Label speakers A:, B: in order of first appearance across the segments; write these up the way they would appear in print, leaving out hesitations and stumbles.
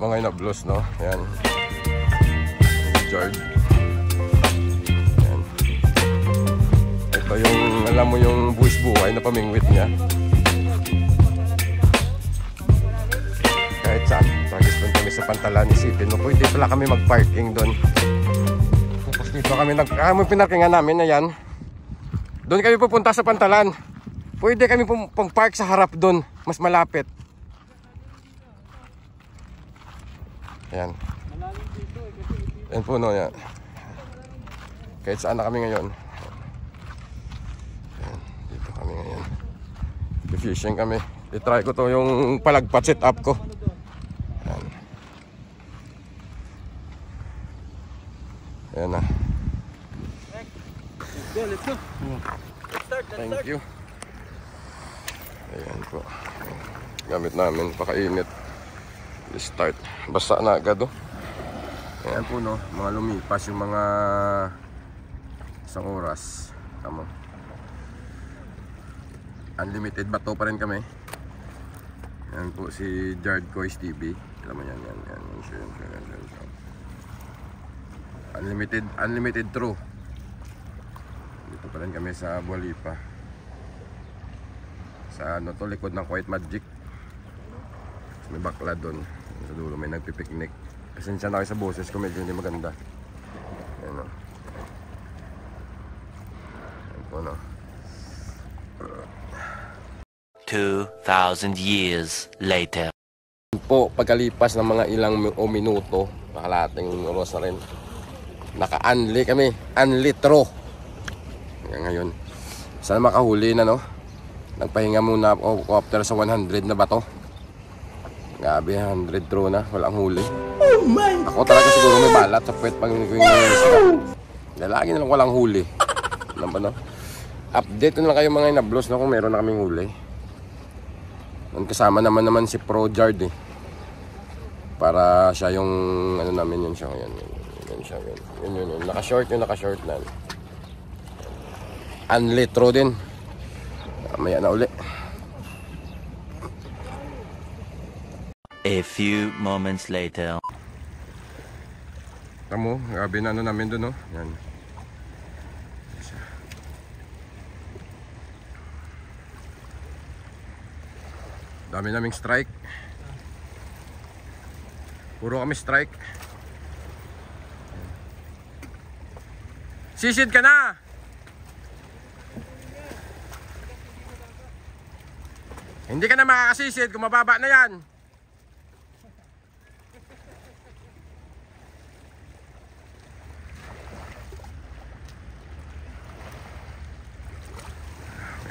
A: mga inablos, no? Yan. George. Yan. Ito yung, alam mo yung buwis buhay na pamingwit niya. Kahit saan. Pagis doon kami sa Pantalan, isipin mo, pwede pala kami mag-parking doon. Tapos dito kami, pinarkingan namin na yan. Doon kami pupunta sa Pantalan. Pwede kami pang-park sa harap doon. Mas malapit. Ayan. Ayan po, no, yan. Kahit saan na kami ngayon. Ayan, dito kami ngayon. Fishing kami. I-try ko to yung palagpat set up ko. Ayan. Ayan na.
B: Let's go.
A: Thank you. Ayan po. Gamit namin, pakainit. Start. Basa na agad, oh. Ayan po, no, mga lumipas yung mga isang oras. Tama. Unlimited bato pa rin kami. Ayan po si Jard Coys TV. Alam mo yan. Unlimited true. Dito pa rin kami sa Bualipa. Sa ano to, likod ng White Magic. May bakla doon. Sa dulo may nagpipiknik. Pasensya na kayo sa boses ko, medyo hindi maganda. Ayan o. Ayan po, no.
C: 2,000 years later.
A: Po, pagkalipas ng mga ilang minuto, nakalating oras na rin, naka-unli kami. Unlitro. Ngayon, sana makahuli na, no. Nagpahinga muna ako after sa 100 na bato. Grabe, 100 throw na, walang huli. Oh my God! Ako talaga siguro may balat sa puwet pag nagawin ng isda. Lagi na lang walang huli. Ano ba, no? Update na lang kayo mga inablos, no, kung meron na kaming huli. Kasama naman si Pro Jard, eh. Para siya yung, ano namin yun siya. Yan siya. Yun. Naka-short na. Unlitro din. Maya na uli.
C: A few moments later.
A: Tamo, grabe na ano namin doon, no? Yan. Dami naming strike. Puro kami strike. Sisid ka na! Hindi ka na makakasisid kung mababa na yan.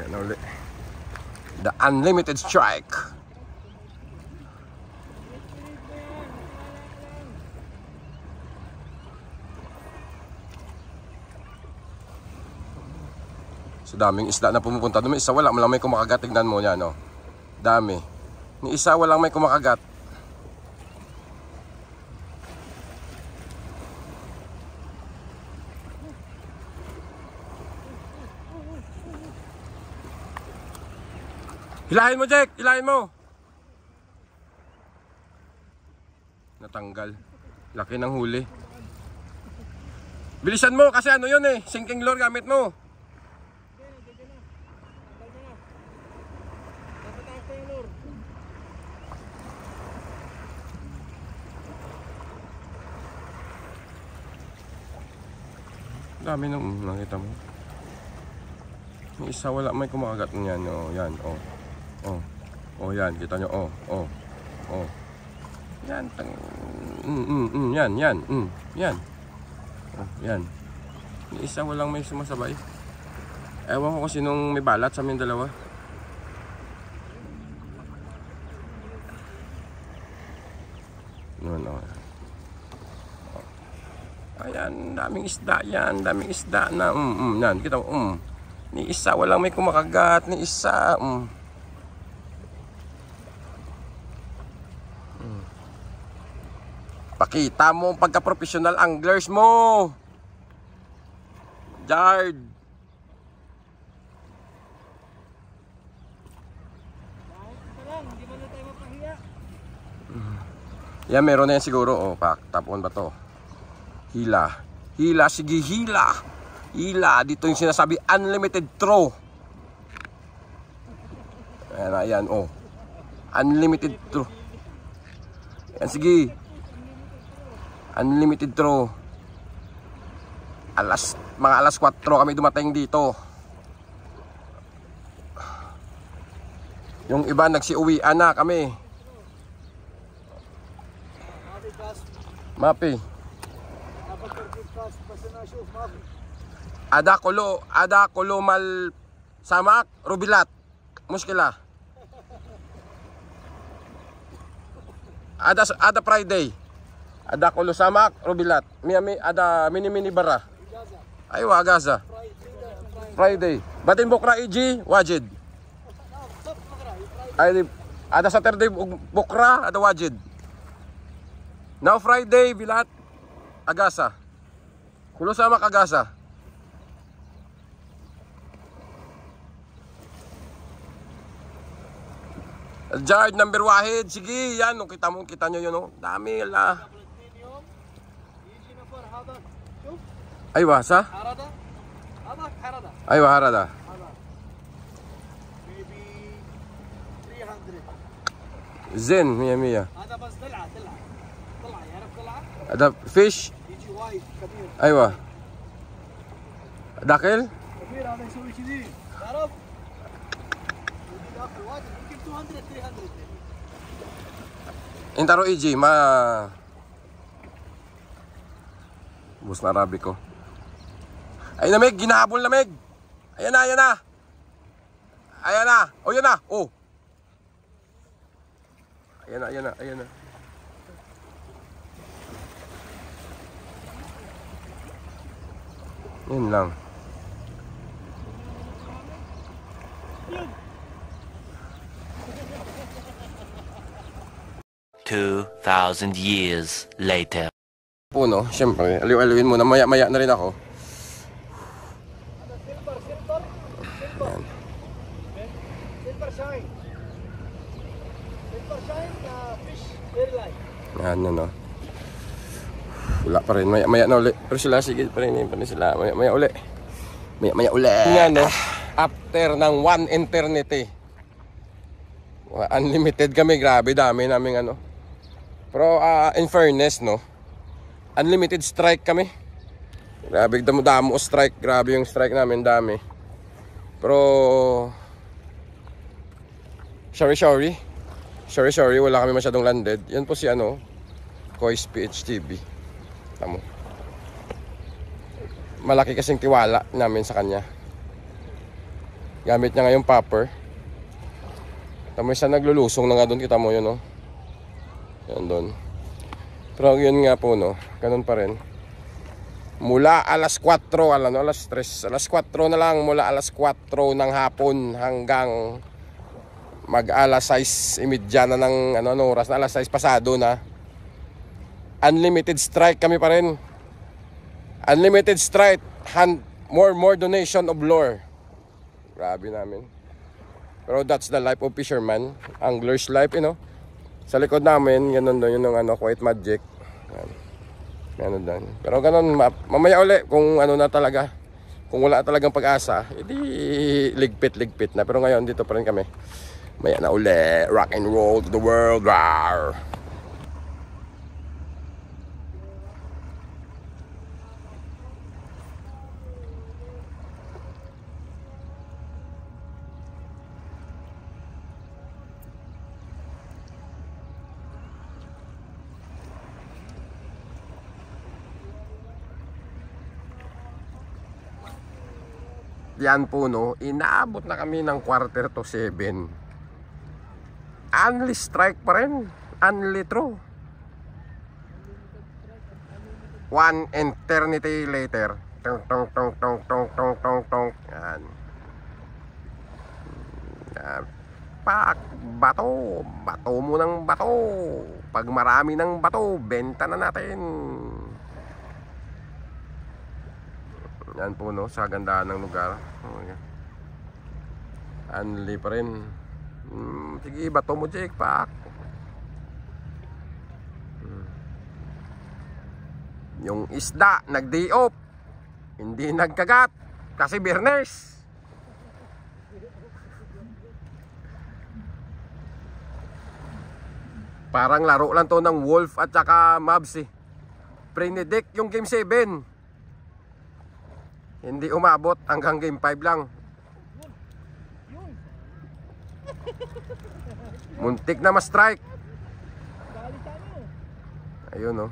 A: Ayan na ulit. The unlimited strike. So daming isda na pumupunta. Dumi isa wala, malang may kumakagat. Tignan mo yan, no? Dami. Ni isa walang may kumakagat. Hilahin mo, Jack! Hilahin mo! Natanggal. Laki ng huli. Bilisan mo kasi ano yun, eh. Sinking lure gamit mo. Dami nung nakita mo. Yung isa wala may kumakagat niyan, oh, yan, oh. Oh, yan, kita nyo, oh. Yan, yan. Oh, yan. Yung isa walang may sumasabay. Ewan ko kasi nung may balat sa aming dalawa. No. Ayan, daming isda yan, na, yan, kita mo, ni isa, walang may kumakagat, ni isa, Pakita mo ang pagka-professional anglers mo, Jard. Yan, meron na yan siguro. Oh, pak, top 1 ba to? Hila. Hila, sige, hila. Hila, dito yung sinasabi, unlimited throw. Ayan, ayan, oh. Unlimited throw. Ayan, sige. Unlimited throw. Mga alas 4 kami dumating dito. Yung iba nagsiuwian na kami. Mapi. Ada kulo mal samak rubilat. Muskila. Ada Friday. Ada kulo samak rubilat. Miami ada mini bara. Aywa Gaza. Friday. Batin bukra iji wajid. Ay ada Saturday bukra ada wajid. Now Friday bilat agasa. Kulo samak agasa. Jard number wahid. Sige, yan. No, kita nyo yun. No? Dami la. Aywa, sa? Aywa, harada. Zen, mia. Ada fish. Aywa. Dakil? Intaro EG, bus na rabi ko. Ay namig, ginahabol namig. Ayan na, ayan na. Ayan na, o yan na, oh. Ayan na, ayan na, ayan na. Yun lang.
C: $2,000 years later.
A: Puno, syempre, aliw-aliwin muna, maya-maya na rin ako. Ayan. Ayan, ano. Wala pa rin, maya-maya na uli. Pero sila, sige pa rin sila, maya-maya uli. Maya-maya uli. Nga, no, after ng one eternity. Unlimited kami, grabe, dami naming ano. Pero in fairness, no, unlimited strike kami. Grabe, damo strike. Grabe yung strike namin, dami. Pero sorry, wala kami masyadong landed. Yan po si ano, Kois PHTV. Tamo. Malaki kasing tiwala namin sa kanya. Gamit niya ngayong popper. Tamo, siya naglulusong na nga doon, kita mo yun, no. Yan doon. Pero yun nga po, no, ganun pa rin. Mula alas 4, alas 3, alas 4 na lang, mula alas 4 ng hapon hanggang mag alas 6:30 na ng oras na, alas 6 pasado na. Unlimited strike kami pa rin. Unlimited strike, more donation of lure. Grabe namin. Pero that's the life of fisherman, angler's life, you know. Sa likod namin, ganun doon yung Quiet Magic. Ganun doon. Pero ganun, mamaya uli, kung ano na talaga, kung wala talagang pag-asa, edi ligpit na. Pero ngayon, dito pa rin kami. Maya na uli, rock and roll to the world. Rawr. Yan po, no, inaabot na kami ng 6:45. Only strike pa rin, only throw. One eternity later. Tong. Yan. Pak, bato mo ng bato. Pag marami ng bato, benta na natin. Yan po, no, sa ganda ng lugar. Anli pa rin. Sige, bato mo, Jake, pak. Yung isda nag-day off, hindi nagkagat kasi Biyernes. Parang laro lang to ng Wolf at saka Mavs eh. Predict yung game 7. Hindi umabot hanggang game 5 lang. Muntik na ma-strike. Ayun oh.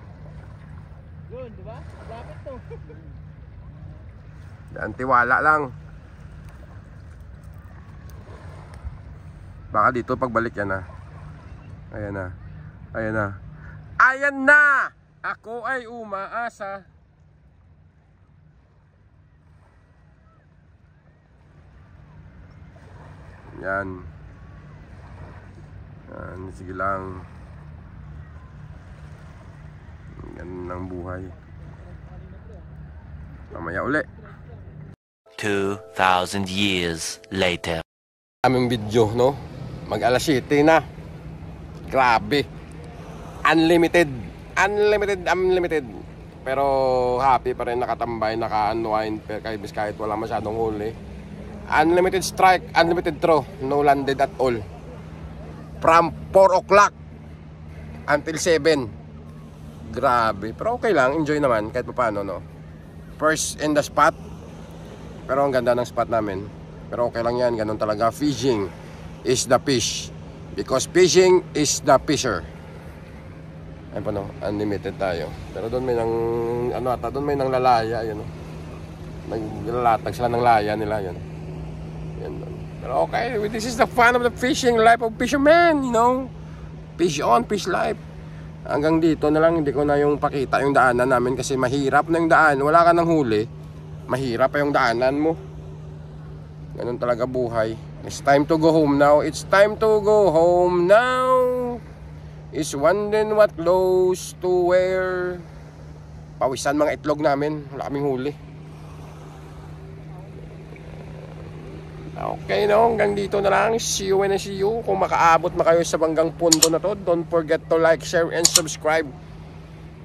B: Yun, di ba? Lapit to.
A: Daan tiwala lang. Baka dito pagbalik yan ah. Ayan na. Ayan na. Ayan na! Ako ay umaasa. Yan. Yan, sige lang. Ganun ang buhay. Mamaya uli.
C: 2,000 years later.
A: Aming video, no? Mag alas 7 na. Grabe. Unlimited. Unlimited. Pero happy pa rin nakatambay, naka-unwind kahit wala masyadong huli. Unlimited strike, unlimited throw. No landed at all. From 4 o'clock until 7. Grabe. Pero okay lang, enjoy naman kahit paano, no? First in the spot. Pero ang ganda ng spot namin. Pero okay lang yan, ganun talaga. Fishing is the fish. Because fishing is the fisher. Ayun pa no, unlimited tayo. Pero doon may nang, doon may nang lalaya, yun, no? Naglalatag sila ng laya nila, yun. Yan, pero okay, this is the fun of the fishing, life of fisherman, you know. Fish on, fish life. Hanggang dito na lang, hindi ko na yung pakita yung daanan namin kasi mahirap na yung daan. Wala ka ng huli, mahirap pa yung daanan mo. Ganun talaga buhay. It's time to go home now. It's time to go home now. It's wondering what clothes to wear. Pawisan mga itlog namin. Wala kaming huli. Okay, no? Hanggang dito na lang. See you when I see you. Kung makaabot na kayo sa banggang punto na to, don't forget to like, share, and subscribe.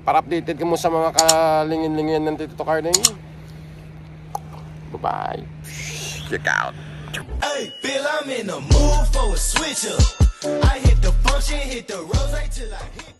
A: Para updated ka mo sa mga kalingin-lingin ng Tito Carding. Bye-bye. Check out.
D: Hey, Bill, I'm in the mood for a switch up. I hit the function, hit the rose till I hit.